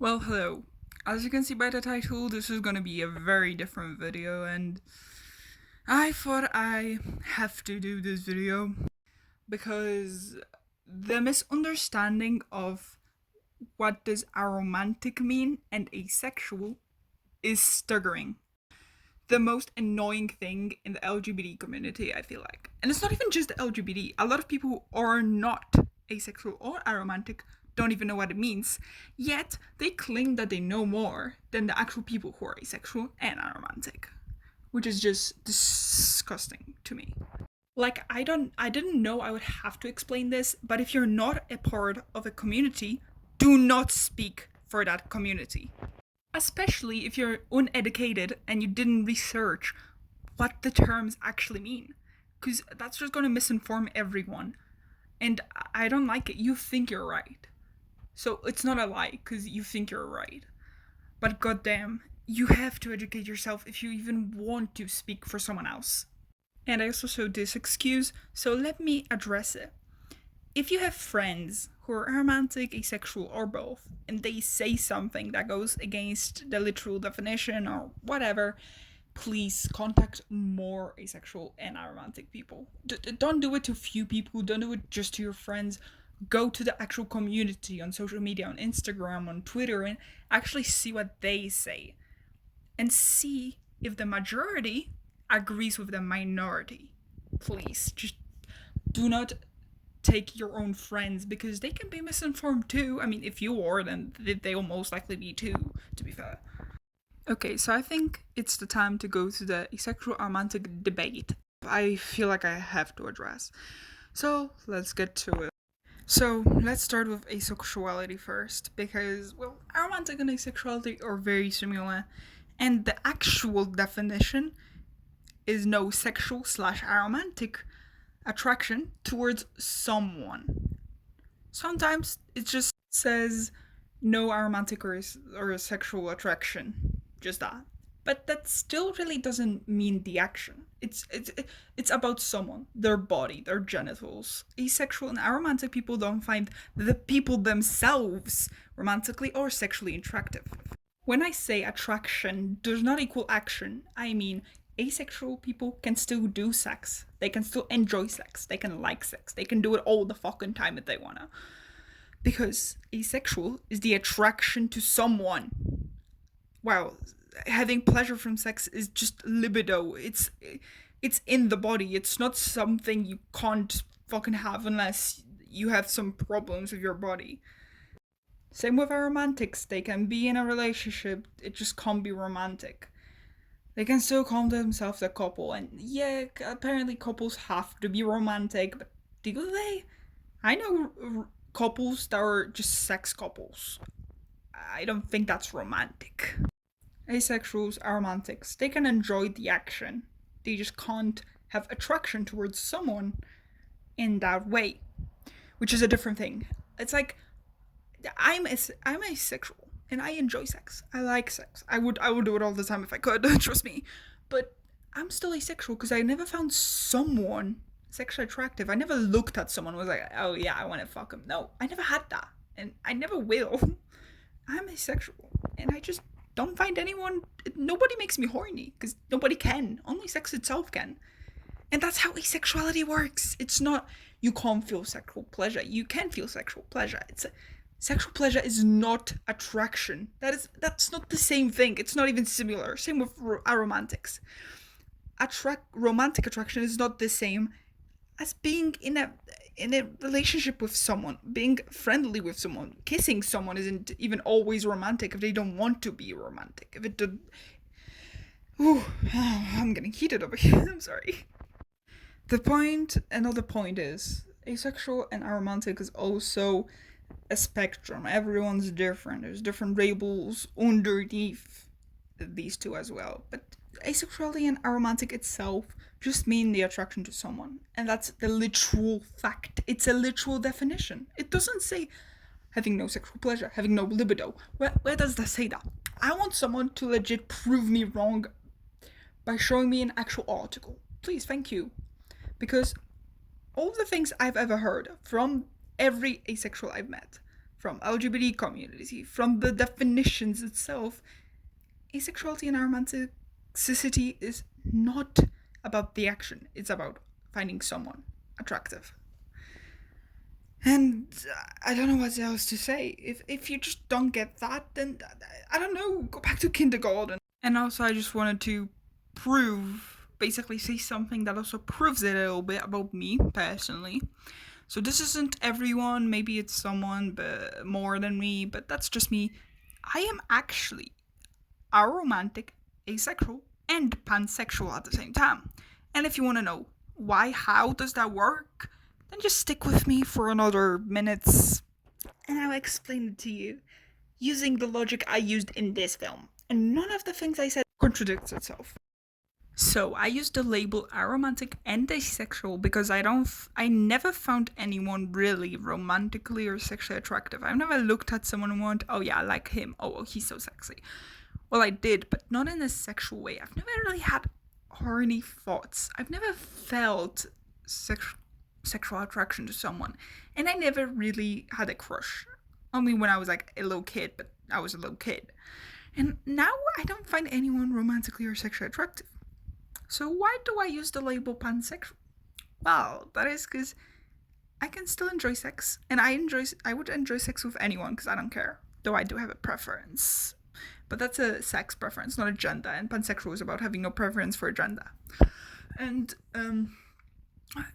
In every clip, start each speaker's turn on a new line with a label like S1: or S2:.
S1: Well, hello. As you can see by the title, this is gonna be a very different video, and I thought I have to do this video because the misunderstanding of what does aromantic mean and asexual is staggering. The most annoying thing in the LGBT community, I feel like. And it's not even just the LGBT. A lot of people who are not asexual or aromantic don't even know what it means. Yet they claim that they know more than the actual people who are asexual and aromantic, which is just disgusting to me. Like I didn't know I would have to explain this, but if you're not a part of a community, do not speak for that community. Especially if you're uneducated and you didn't research what the terms actually mean. Because that's just going to misinform everyone. And I don't like it. You think you're right. So it's not a lie because you think you're right. But goddamn, you have to educate yourself if you even want to speak for someone else. And I also saw this excuse, so let me address it. If you have friends who are aromantic, asexual, or both, and they say something that goes against the literal definition or whatever, please contact more asexual and aromantic people. Don't do it to few people, don't do it just to your friends. Go to the actual community on social media, on Instagram, on Twitter, and actually see what they say. And see if the majority agrees with the minority. Please, just do not take your own friends because they can be misinformed too. I mean, if you are, then they'll most likely be too, to be fair. Okay, so I think it's the time to go to the asexual romantic debate. I feel like I have to address. So let's get to it. So let's start with asexuality first, because well, aromantic and asexuality are very similar, and the actual definition is no sexual slash aromantic attraction towards someone. Sometimes it just says no aromantic or sexual attraction, just that. But that still really doesn't mean the action. It's about someone, their body, their genitals. Asexual and aromantic people don't find the people themselves romantically or sexually attractive. When I say attraction does not equal action, I mean asexual people can still do sex. They can still enjoy sex. They can like sex. They can do it all the fucking time if they wanna. Because asexual is the attraction to someone. While having pleasure from sex is just libido. It's in the body. It's not something you can't fucking have unless you have some problems with your body. Same with aromantics. They can be in a relationship, it just can't be romantic. They can still call themselves a couple, and yeah, apparently couples have to be romantic, but do they? I know couples that are just sex couples. I don't think that's romantic. Asexuals, aromantics, they can enjoy the action. They just can't have attraction towards someone in that way, which is a different thing. It's like I'm asexual and I enjoy sex. I like sex. I would do it all the time if I could. Trust me. But I'm still asexual because I never found someone sexually attractive. I never looked at someone and was like, oh yeah, I want to fuck him. No, I never had that, and I never will. I'm asexual, and I just don't find anyone. Nobody makes me horny because nobody can. Only sex itself can. And that's how asexuality works. It's not you can't feel sexual pleasure. You can feel sexual pleasure. Sexual pleasure is not attraction. That's not the same thing. It's not even similar. Same with aromantics. Romantic attraction is not the same as being in a relationship with someone, being friendly with someone. Kissing someone isn't even always romantic if they don't want to be romantic. If it did, ooh, I'm getting heated over here. I'm sorry. Another point is asexual and aromantic is also a spectrum. Everyone's different. There's different labels underneath these two as well. But asexuality and aromantic itself just mean the attraction to someone. And that's the literal fact. It's a literal definition. It doesn't say having no sexual pleasure, having no libido. Where does that say that? I want someone to legit prove me wrong by showing me an actual article. Please, thank you. Because all the things I've ever heard from every asexual I've met, from LGBT community, from the definitions itself, asexuality and aromanticity is not about the action. It's about finding someone attractive. And I don't know what else to say. If you just don't get that, then I don't know, go back to kindergarten. And also, I just wanted to basically say something that also proves it a little bit about me personally. So this isn't everyone, maybe it's someone but more than me, but that's just me. I am actually aromantic, asexual, and pansexual at the same time. And if you want to know how does that work, then just stick with me for another minutes and I'll explain it to you using the logic I used in this film. And none of the things I said contradicts itself. So I used the label aromantic and asexual because I never found anyone really romantically or sexually attractive. I've never looked at someone and went, oh yeah, I like him. Oh, he's so sexy. Well, I did, but not in a sexual way. I've never really had horny thoughts. I've never felt sexual attraction to someone. And I never really had a crush. Only when I was like a little kid, but I was a little kid. And now I don't find anyone romantically or sexually attractive. So why do I use the label pansexual? Well, that is because I can still enjoy sex, and I would enjoy sex with anyone because I don't care. Though I do have a preference, but that's a sex preference, not a gender. And pansexual is about having no preference for a gender. And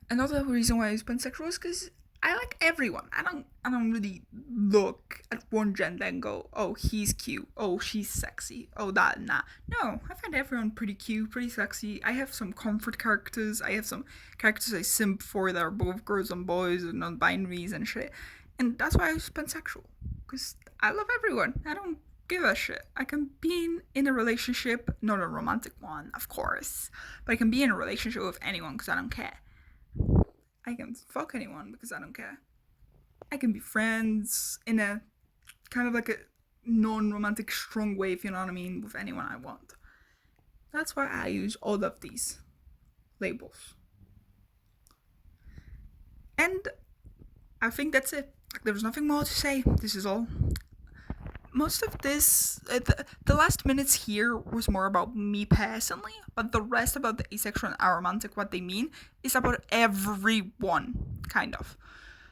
S1: another reason why I use pansexual is because I like everyone. I don't really look at one gender and go, oh, he's cute, oh, she's sexy, oh, that and that. No, I find everyone pretty cute, pretty sexy. I have some comfort characters. I have some characters I simp for that are both girls and boys and non-binaries and shit. And that's why I use pansexual, because I love everyone. I don't give a shit. I can be in a relationship, not a romantic one, of course, but I can be in a relationship with anyone because I don't care. I can fuck anyone because I don't care. I can be friends in a kind of like a non-romantic strong way, if you know what I mean, with anyone I want. That's why I use all of these labels. And I think that's it. There's nothing more to say. This is all. Most of this, the last minutes here was more about me personally, but the rest about the asexual and aromantic, what they mean, is about everyone, kind of.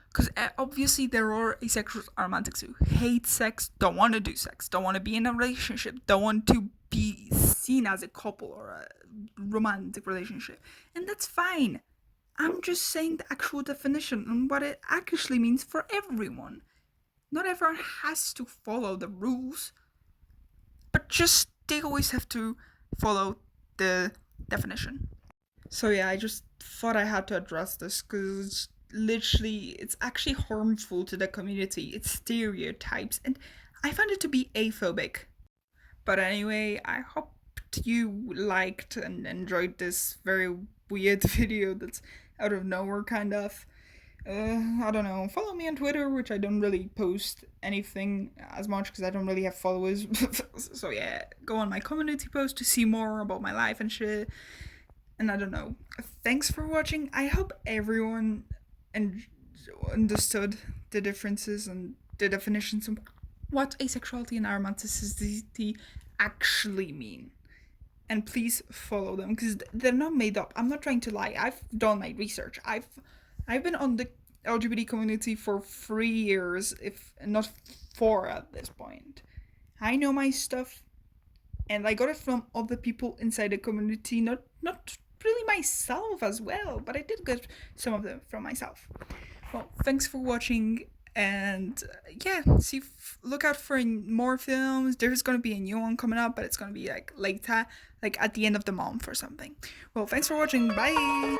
S1: Because obviously there are asexual aromantics who hate sex, don't want to do sex, don't want to be in a relationship, don't want to be seen as a couple or a romantic relationship. And that's fine. I'm just saying the actual definition and what it actually means for everyone. Not everyone has to follow the rules, but just they always have to follow the definition. So yeah, I just thought I had to address this because literally it's actually harmful to the community. It's stereotypes, and I found it to be aphobic. But anyway, I hope you liked and enjoyed this very weird video that's out of nowhere, kind of. I don't know. Follow me on Twitter, which I don't really post anything as much because I don't really have followers. So yeah, go on my community post to see more about my life and shit. And I don't know. Thanks for watching. I hope everyone understood the differences and the definitions of what asexuality and aromanticity actually mean. And please follow them because they're not made up. I'm not trying to lie. I've done my research. I've been on the LGBT community for 3 years, if not 4 at this point. I know my stuff, and I got it from other people inside the community, not really myself as well, but I did get some of them from myself. Well, thanks for watching, and yeah, look out for more films. There's gonna be a new one coming up, but it's gonna be like later, like at the end of the month or something. Well, thanks for watching. Bye.